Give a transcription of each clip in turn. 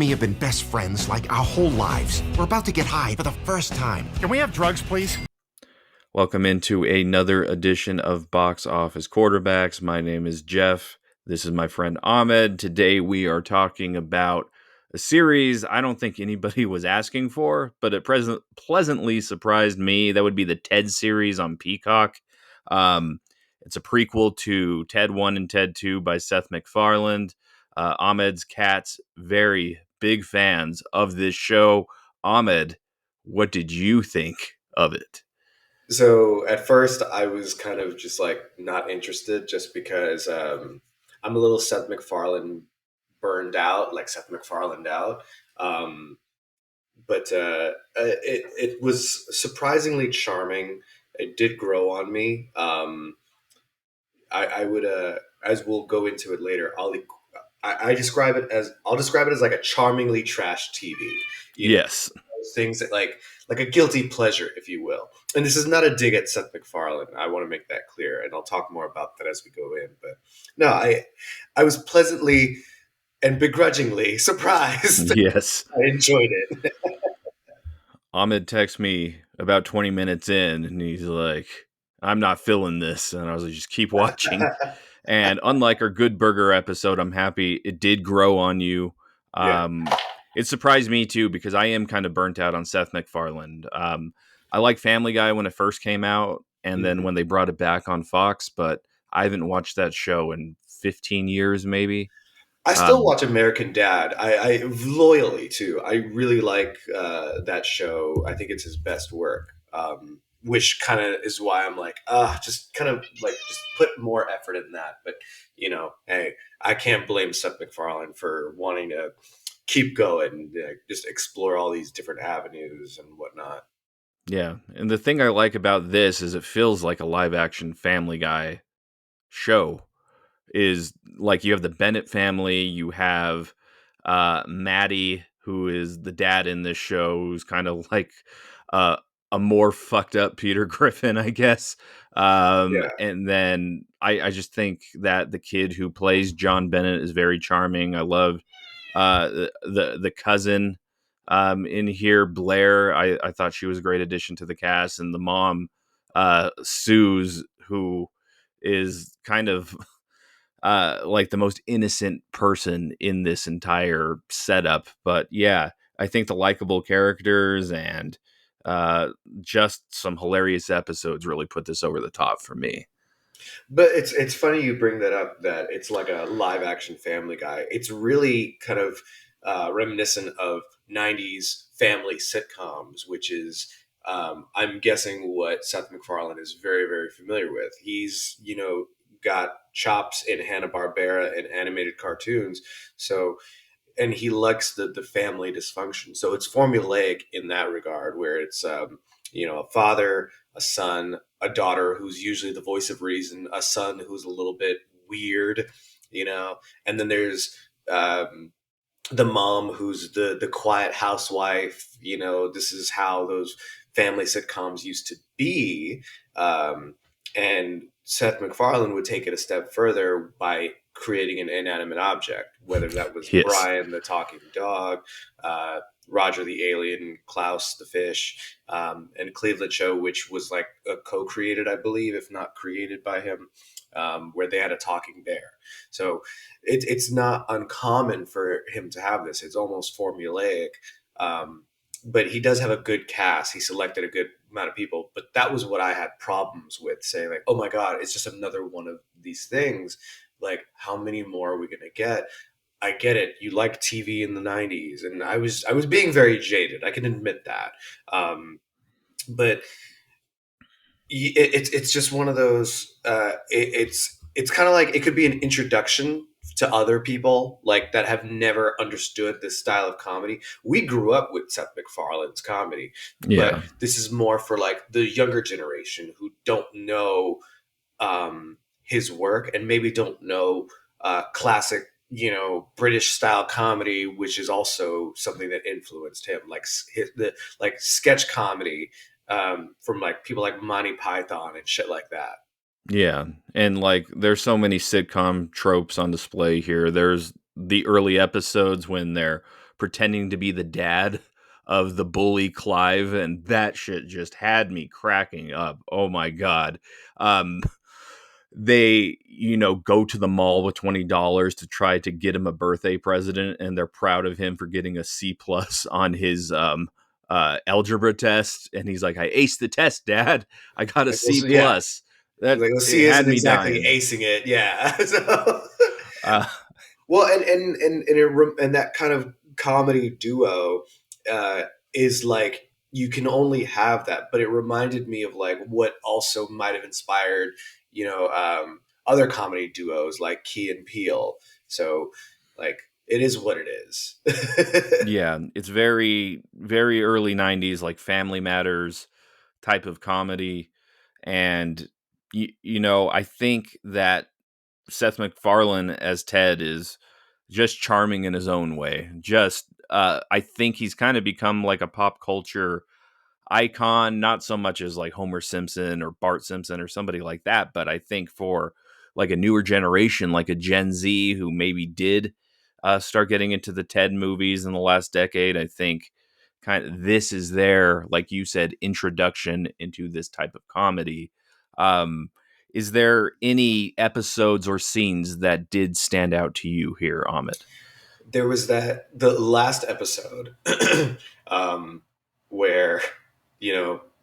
me have been best friends like our whole lives. We're about to get high for the first time. Can we have drugs, please? Welcome into another edition of Box Office Quarterbacks. My name is Jeff. This is my friend Ahmed. Today we are talking about a series I don't think anybody was asking for, but it pleasantly surprised me. That would be the Ted series on Peacock. It's a prequel to Ted 1 and Ted 2 by Seth MacFarlane. Ahmed's cats, very big fans of this show. Ahmed, what did you think of it? So at first I was kind of just like not interested just because I'm a little Seth MacFarlane burned out, like Seth MacFarlane out. Um, but it was surprisingly charming. It did grow on me. I would, as we'll go into it later, I'll describe it as like a charmingly trashed TV. Yes. Those things that like a guilty pleasure, if you will. And this is not a dig at Seth MacFarlane. I want to make that clear, and I'll talk more about that as we go in. But no, I was pleasantly and begrudgingly surprised. Yes. I enjoyed it. Ahmed texts me about 20 minutes in, and he's like, I'm not feeling this. And I was like, just keep watching. And unlike our Good Burger episode, I'm happy it did grow on you. Yeah. It surprised me, too, because I am kind of burnt out on Seth MacFarlane. I like Family Guy when it first came out, and then when they brought it back on Fox, but I haven't watched that show in 15 years, maybe. I still watch American Dad. I loyally too. I really like that show. I think it's his best work, which kind of is why I'm like, just kind of like just put more effort in that. But hey, I can't blame Seth MacFarlane for wanting to keep going, just explore all these different avenues and whatnot. Yeah. And the thing I like about this is it feels like a live action Family Guy show. Is like you have the Bennett family, you have Maddie, who is the dad in this show, who's kind of like a more fucked up Peter Griffin, I guess. Yeah. And then I just think that the kid who plays John Bennett is very charming. I love the cousin in here, Blair. I thought she was a great addition to the cast, and the mom, Suze, who is kind of like the most innocent person in this entire setup. But yeah, I think the likable characters and just some hilarious episodes really put this over the top for me. But it's funny you bring that up, that it's like a live action Family Guy. It's really kind of reminiscent of 90s family sitcoms, which is I'm guessing what Seth MacFarlane is very, very familiar with. He's, got chops in Hanna-Barbera and animated cartoons. So, and he likes the family dysfunction. So it's formulaic in that regard, where it's, a father, a son, a daughter who's usually the voice of reason, a son who's a little bit weird, and then there's the mom who's the quiet housewife. This is how those family sitcoms used to be. And Seth MacFarlane would take it a step further by creating an inanimate object, whether that was Yes. Brian the talking dog, Roger the alien, Klaus the fish, and Cleveland Show, which was like co-created, I believe, if not created by him, where they had a talking bear. So it's not uncommon for him to have this. It's almost formulaic. But he does have a good cast. He selected a good amount of people. But that was what I had problems with, saying like, oh my God, it's just another one of these things. Like, how many more are we going to get? I get it. You like TV in the 90s. And I was being very jaded. I can admit that. But it's just one of those, it's kind of like, it could be an introduction to other people like that have never understood this style of comedy. We grew up with Seth MacFarlane's comedy, but this is more for like the younger generation who don't know his work and maybe don't know classic, British style comedy, which is also something that influenced him, like like sketch comedy from like people like Monty Python and shit like that. Yeah. And like there's so many sitcom tropes on display here. There's the early episodes when they're pretending to be the dad of the bully Clive, and that shit just had me cracking up. Oh my god. Um, they, go to the mall with $20 to try to get him a birthday present, and they're proud of him for getting a C+ on his algebra test, and he's like, I aced the test, Dad. I got a Like, well, C+. yeah, That like, well, it C had isn't me exactly dying. acing it. Yeah. So, uh, well, and that kind of comedy duo uh, is like you can only have that, but it reminded me of like what also might have inspired, other comedy duos like Key and Peele. So, like, it is what it is. yeah, it's very very early 90s, like Family Matters type of comedy. And I think that Seth MacFarlane as Ted is just charming in his own way. Just I think he's kind of become like a pop culture icon, not so much as like Homer Simpson or Bart Simpson or somebody like that, but I think for like a newer generation, like a Gen Z who maybe did start getting into the Ted movies in the last decade, I think kind of this is their, like you said, introduction into this type of comedy. Um, is there any episodes or scenes that did stand out to you here, Amit? There was the last episode um, where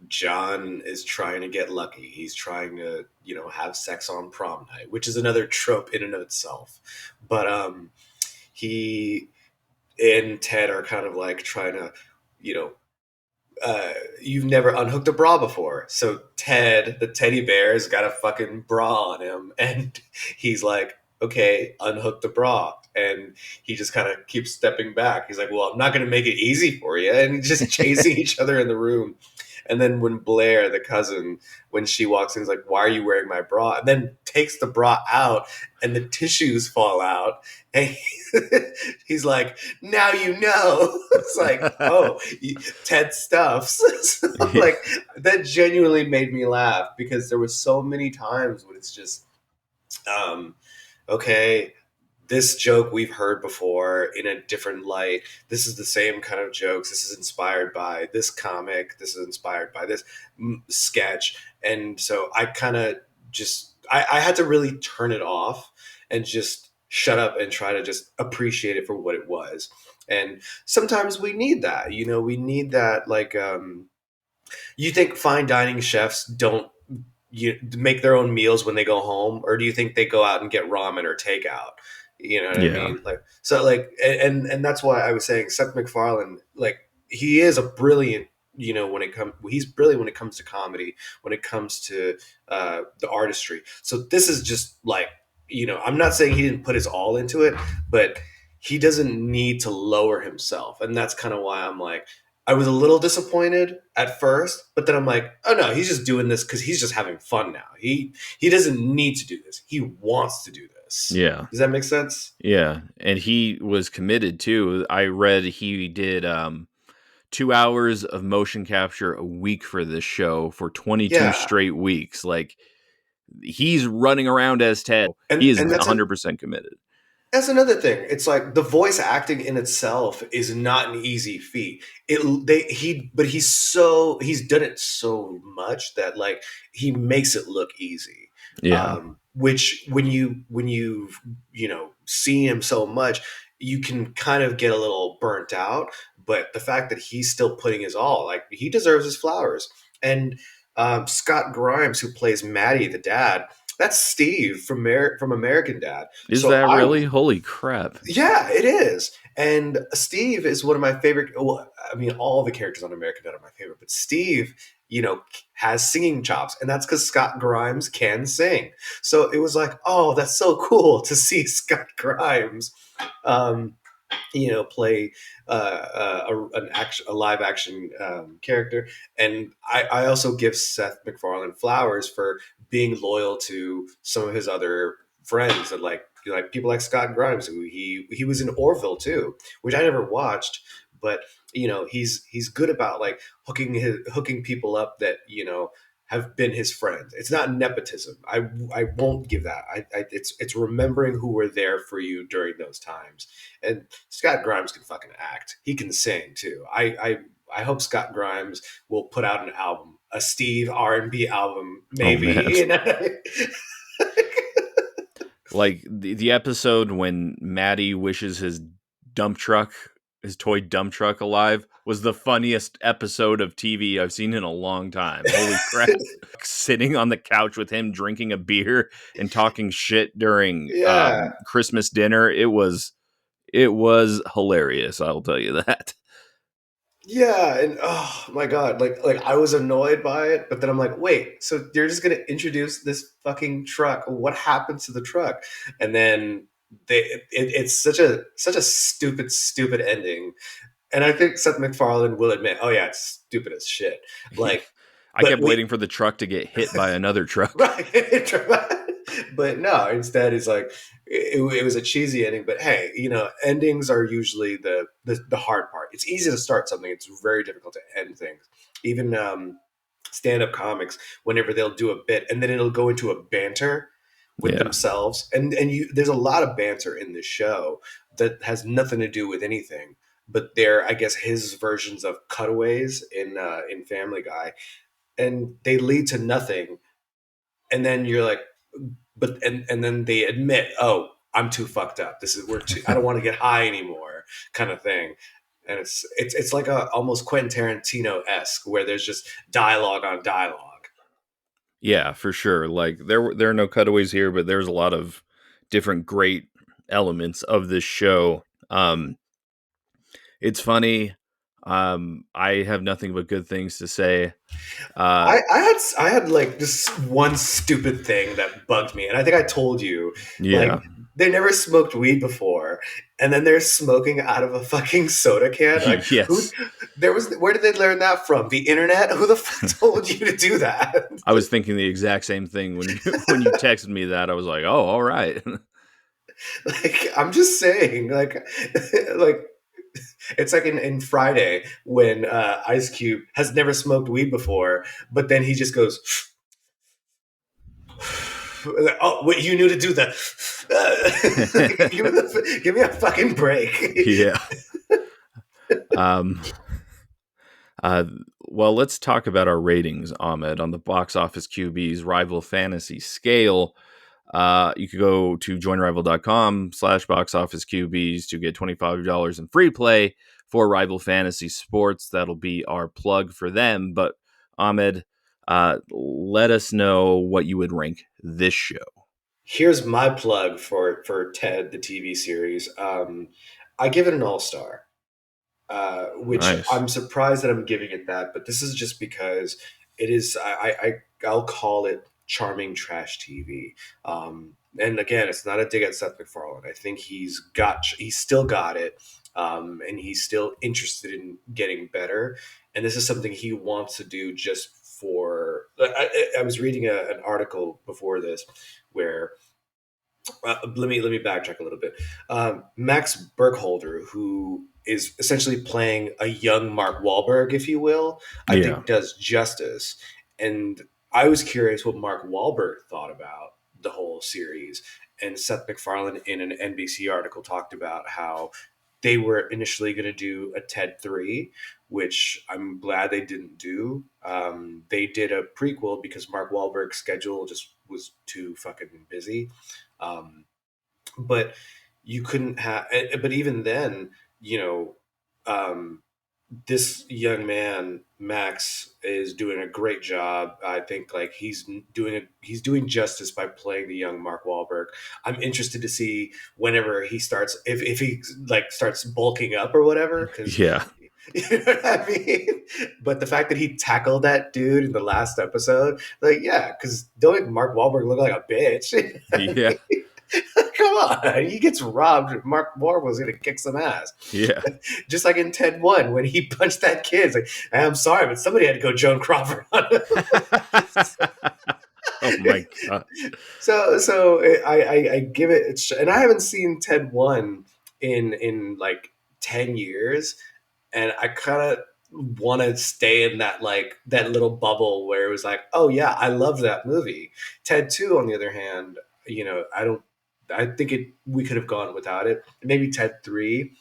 John is trying to get lucky. He's trying to have sex on prom night, which is another trope in and of itself. But he and Ted are kind of like trying to you know you've never unhooked a bra before. So Ted, the teddy bear, has got a fucking bra on him. And he's like, okay, unhook the bra. And he just kind of keeps stepping back. He's like, well, I'm not going to make it easy for you. And just chasing each other in the room. And then when Blair, the cousin, when she walks in, is like, why are you wearing my bra? And then takes the bra out and the tissues fall out. And he's like, now you know. It's like, oh, Ted stuffs. So, Yeah. like, that genuinely made me laugh because there was so many times when it's just, um, okay, this joke we've heard before in a different light. This is the same kind of jokes. This is inspired by this comic. This is inspired by this sketch. And so I kind of I had to really turn it off and just shut up and try to just appreciate it for what it was. And sometimes we need that, we need that. Like, you think fine dining chefs don't make their own meals when they go home, or do you think they go out and get ramen or takeout? You know what I Yeah. mean? Like, so, like, and that's why I was saying Seth MacFarlane, like, he is a brilliant, he's brilliant when it comes to comedy, when it comes to the artistry. So this is just like, I'm not saying he didn't put his all into it, but he doesn't need to lower himself, and that's kind of why I'm like, I was a little disappointed at first, but then I'm like, oh no, he's just doing this because he's just having fun now. He doesn't need to do this. He wants to do this. Yeah. Does that make sense? Yeah. And he was committed too. I read he did 2 hours of motion capture a week for this show for 22 Yeah, straight weeks. Like, he's running around as Ted. He is and 100% committed. that's another thing. It's like the voice acting in itself is not an easy feat. But he's done it so much that like he makes it look easy. Yeah. Which when you see him so much, you can kind of get a little burnt out. But the fact that he's still putting his all, like, he deserves his flowers. And Scott Grimes, who plays Maddie, the dad, that's Steve from American Dad. Is So that really? Holy crap. yeah, it is. And Steve is one of my favorite. Well, I mean, all the characters on American Dad are my favorite, but Steve, has singing chops, and that's because Scott Grimes can sing. So it was like, oh, that's so cool to see Scott Grimes, um, play a live action character. And I also give Seth MacFarlane flowers for being loyal to some of his other friends, and like people like Scott Grimes, who he was in Orville too, which I never watched, but he's good about like hooking people up that have been his friends. It's not nepotism. I won't give that. It's remembering who were there for you during those times. And Scott Grimes can fucking act. He can sing too. I hope Scott Grimes will put out an album, a Steve R&B album, Oh man. maybe. Like the episode when Maddie wishes his toy dump truck alive was the funniest episode of TV I've seen in a long time. Holy crap. Sitting on the couch with him drinking a beer and talking shit during Yeah. Christmas dinner. It was hilarious, I'll tell you that. Yeah, and oh my god, like I was annoyed by it, but then I'm like, wait, so you're just gonna introduce this fucking truck? What happens to the truck? And then it's such a stupid ending. And I think Seth MacFarlane will admit, oh yeah, it's stupid as shit. Like, I kept waiting for the truck to get hit by another truck. right. But no, instead it's like it was a cheesy ending. But hey, endings are usually the hard part. It's easy to start something. It's very difficult to end things. Even stand-up comics, whenever they'll do a bit and then it'll go into a banter with themselves. And there's a lot of banter in this show that has nothing to do with anything. But they're, I guess, his versions of cutaways in Family Guy, and they lead to nothing. And then you're like, and then they admit, oh, I'm too fucked up. I don't want to get high anymore, kind of thing. And it's like a almost Quentin Tarantino-esque where there's just dialogue on dialogue. Yeah, for sure. Like there are no cutaways here, but there's a lot of different great elements of this show. It's funny. I have nothing but good things to say. I had like this one stupid thing that bugged me, and I think I told you. Yeah. Like, they never smoked weed before, and then they're smoking out of a fucking soda can. Like, yes. Where did they learn that from? The internet? Who the fuck told you to do that? I was thinking the exact same thing when you texted me that. I was like, oh, all right. Like, I'm just saying, like it's like in Friday when Ice Cube has never smoked weed before, but then he just goes, oh, wait, you knew to do that. Give me a fucking break. Yeah. Well, let's talk about our ratings, Ahmed, on the Box Office QB's Rival Fantasy scale. You could go to joinrival.com/boxofficeqbs to get $25 in free play for Rival Fantasy Sports. That'll be our plug for them. But Ahmed, let us know what you would rank this show. Here's my plug for Ted, the TV series. I give it an all-star, which Nice. I'm surprised that I'm giving it that, but this is just because it is. I'll call it charming trash TV. And again, it's not a dig at Seth MacFarlane. I think he's still got it, and he's still interested in getting better. And this is something he wants to do just for. I was reading an article before this where. Let me backtrack a little bit. Max Burkholder, who is essentially playing a young Mark Wahlberg, if you will, I think does justice. And I was curious what Mark Wahlberg thought about the whole series. And Seth MacFarlane, in an NBC article, talked about how they were initially going to do a TED 3, which I'm glad they didn't do. They did a prequel because Mark Wahlberg's schedule just was too fucking busy. But you couldn't have, but even then, this young man, Max, is doing a great job. I think like he's doing justice by playing the young Mark Wahlberg. I'm interested to see whenever he starts, if he like starts bulking up or whatever. Cause Yeah. you know what I mean? But the fact that he tackled that dude in the last episode, like, yeah, because don't make Mark Wahlberg look like a bitch. Yeah. Come on, he gets robbed. Mark Wahlberg's gonna kick some ass. Yeah. Just like in Ted 1 when he punched that kid. It's like, I'm sorry, but somebody had to go Joan Crawford on him. Oh my god. So I give it, and I haven't seen Ted 1 in like 10 years, and I kind of want to stay in that little bubble where it was like, oh yeah, I love that movie. Ted 2, on the other hand, I think we could have gone without it. Maybe Ted 3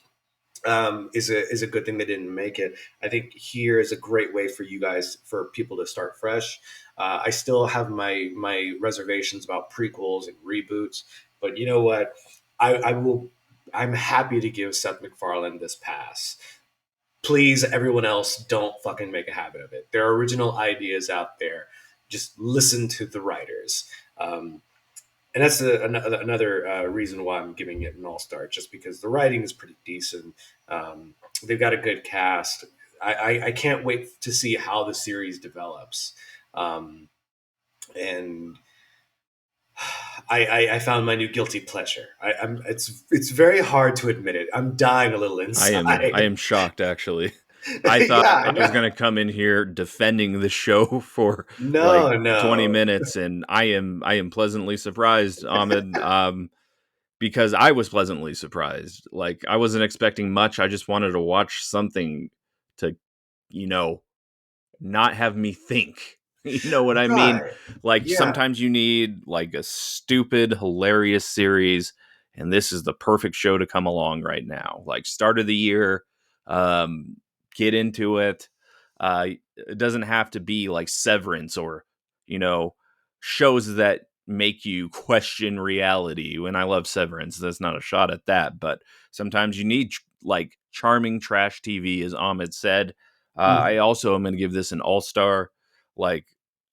is a good thing they didn't make it. I think here is a great way for you guys, for people to start fresh. I still have my reservations about prequels and reboots, but you know what? I will. I'm happy to give Seth MacFarlane this pass. Please, everyone else, don't fucking make a habit of it. There are original ideas out there. Just listen to the writers. And that's another reason why I'm giving it an all-star, just because the writing is pretty decent. They've got a good cast. I can't wait to see how the series develops. And I found my new guilty pleasure. It's very hard to admit it. I'm dying a little inside. I am shocked, actually. I thought Yeah, I I was know. going to come in here defending the show for like No, 20 no. minutes, and I am pleasantly surprised, Ahmed, because I was pleasantly surprised. Like, I wasn't expecting much. I just wanted to watch something to, you know, not have me think. You know what I mean? Right. Like, Yeah. sometimes you need like a stupid, hilarious series, and this is the perfect show to come along right now. Like, start of the year, um, get into it. It doesn't have to be like Severance or, you know, shows that make you question reality. When I love Severance, that's not a shot at that, but sometimes you need like charming trash TV, as Ahmed said. I Mhm. also am going to give this an all-star. Like,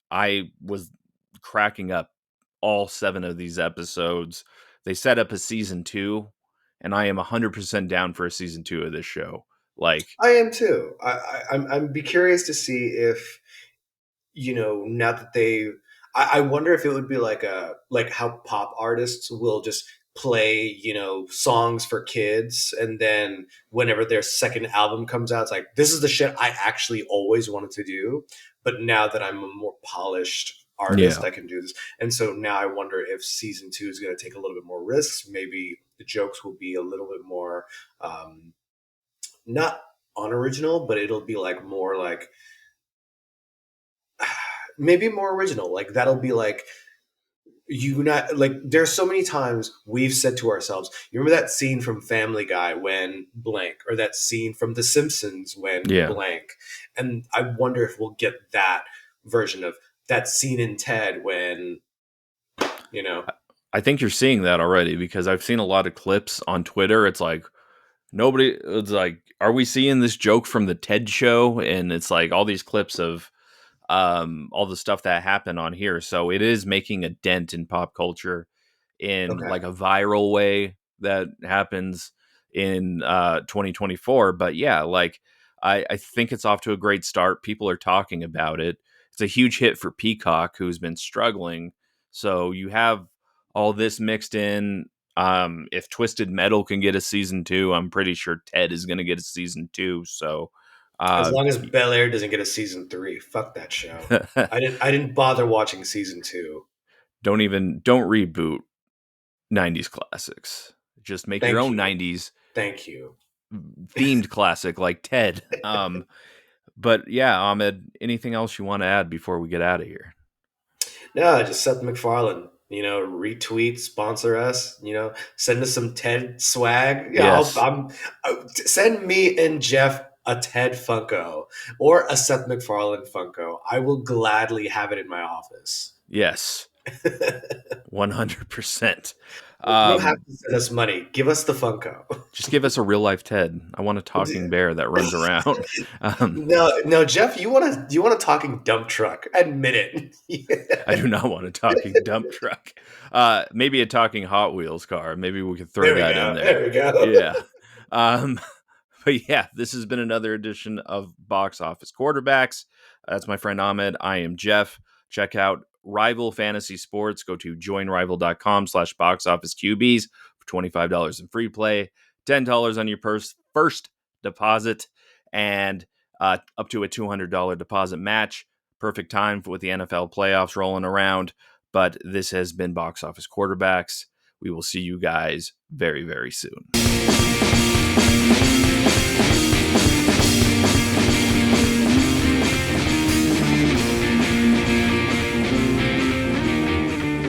I was cracking up all 7 of these episodes. They set up a season 2, and I am 100% down for a season 2 of this show. Like, I am too. I'm be curious to see if, now that I wonder if it would be like how pop artists will just play, songs for kids, and then whenever their second album comes out, it's like, this is the shit I actually always wanted to do, but now that I'm a more polished artist, yeah, I can do this. And so now I wonder if season 2 is going to take a little bit more risks. Maybe the jokes will be a little bit more, not unoriginal, but it'll be like more like, maybe more original. Like, that'll be like, not like, there's so many times we've said to ourselves, you remember that scene from Family Guy when blank, or that scene from The Simpsons when yeah. blank. And I wonder if we'll get that version of that scene in Ted when, you know I think you're seeing that already because I've seen a lot of clips on Twitter. It's like, it's like, are we seeing this joke from the TED show? And it's like all these clips of all the stuff that happened on here. So it is making a dent in pop culture in okay. like a viral way that happens in 2024. But yeah, like, I think it's off to a great start. People are talking about it. It's a huge hit for Peacock, who's been struggling. So you have all this mixed in. If Twisted Metal can get a season 2, I'm pretty sure Ted is going to get a season 2. So As uh, long as Bel Air doesn't get a season 3, fuck that show. I didn't bother watching season 2. don't reboot 90s classics. Just make your Thank own you. 90s Thank you. themed classic like Ted. But yeah, Ahmed, anything else you want to add before we get out of here? No, just Seth MacFarlane. Retweet, sponsor us. Send us some Ted swag. Yeah, Yes. send me and Jeff a Ted Funko or a Seth MacFarlane Funko. I will gladly have it in my office. Yes. 100%. You don't have Um, to send us money. Give us the Funko. just give us a real life Ted. I want a talking bear that runs around. Um, No, no, Jeff, you want a talking dump truck? Admit it. I do not want a talking dump truck. Maybe a talking Hot Wheels car. Maybe we could throw There we that in go. there. There we go. Yeah. Um, but yeah, this has been another edition of Box Office Quarterbacks. That's my friend Ahmed. I am Jeff. Check out Rival Fantasy Sports. Go to joinrival.com/box office QBs for $25 in free play, $10 on your first deposit, and up to a $200 deposit match. Perfect time with the NFL playoffs rolling around. But this has been Box Office Quarterbacks. We will see you guys very, very soon.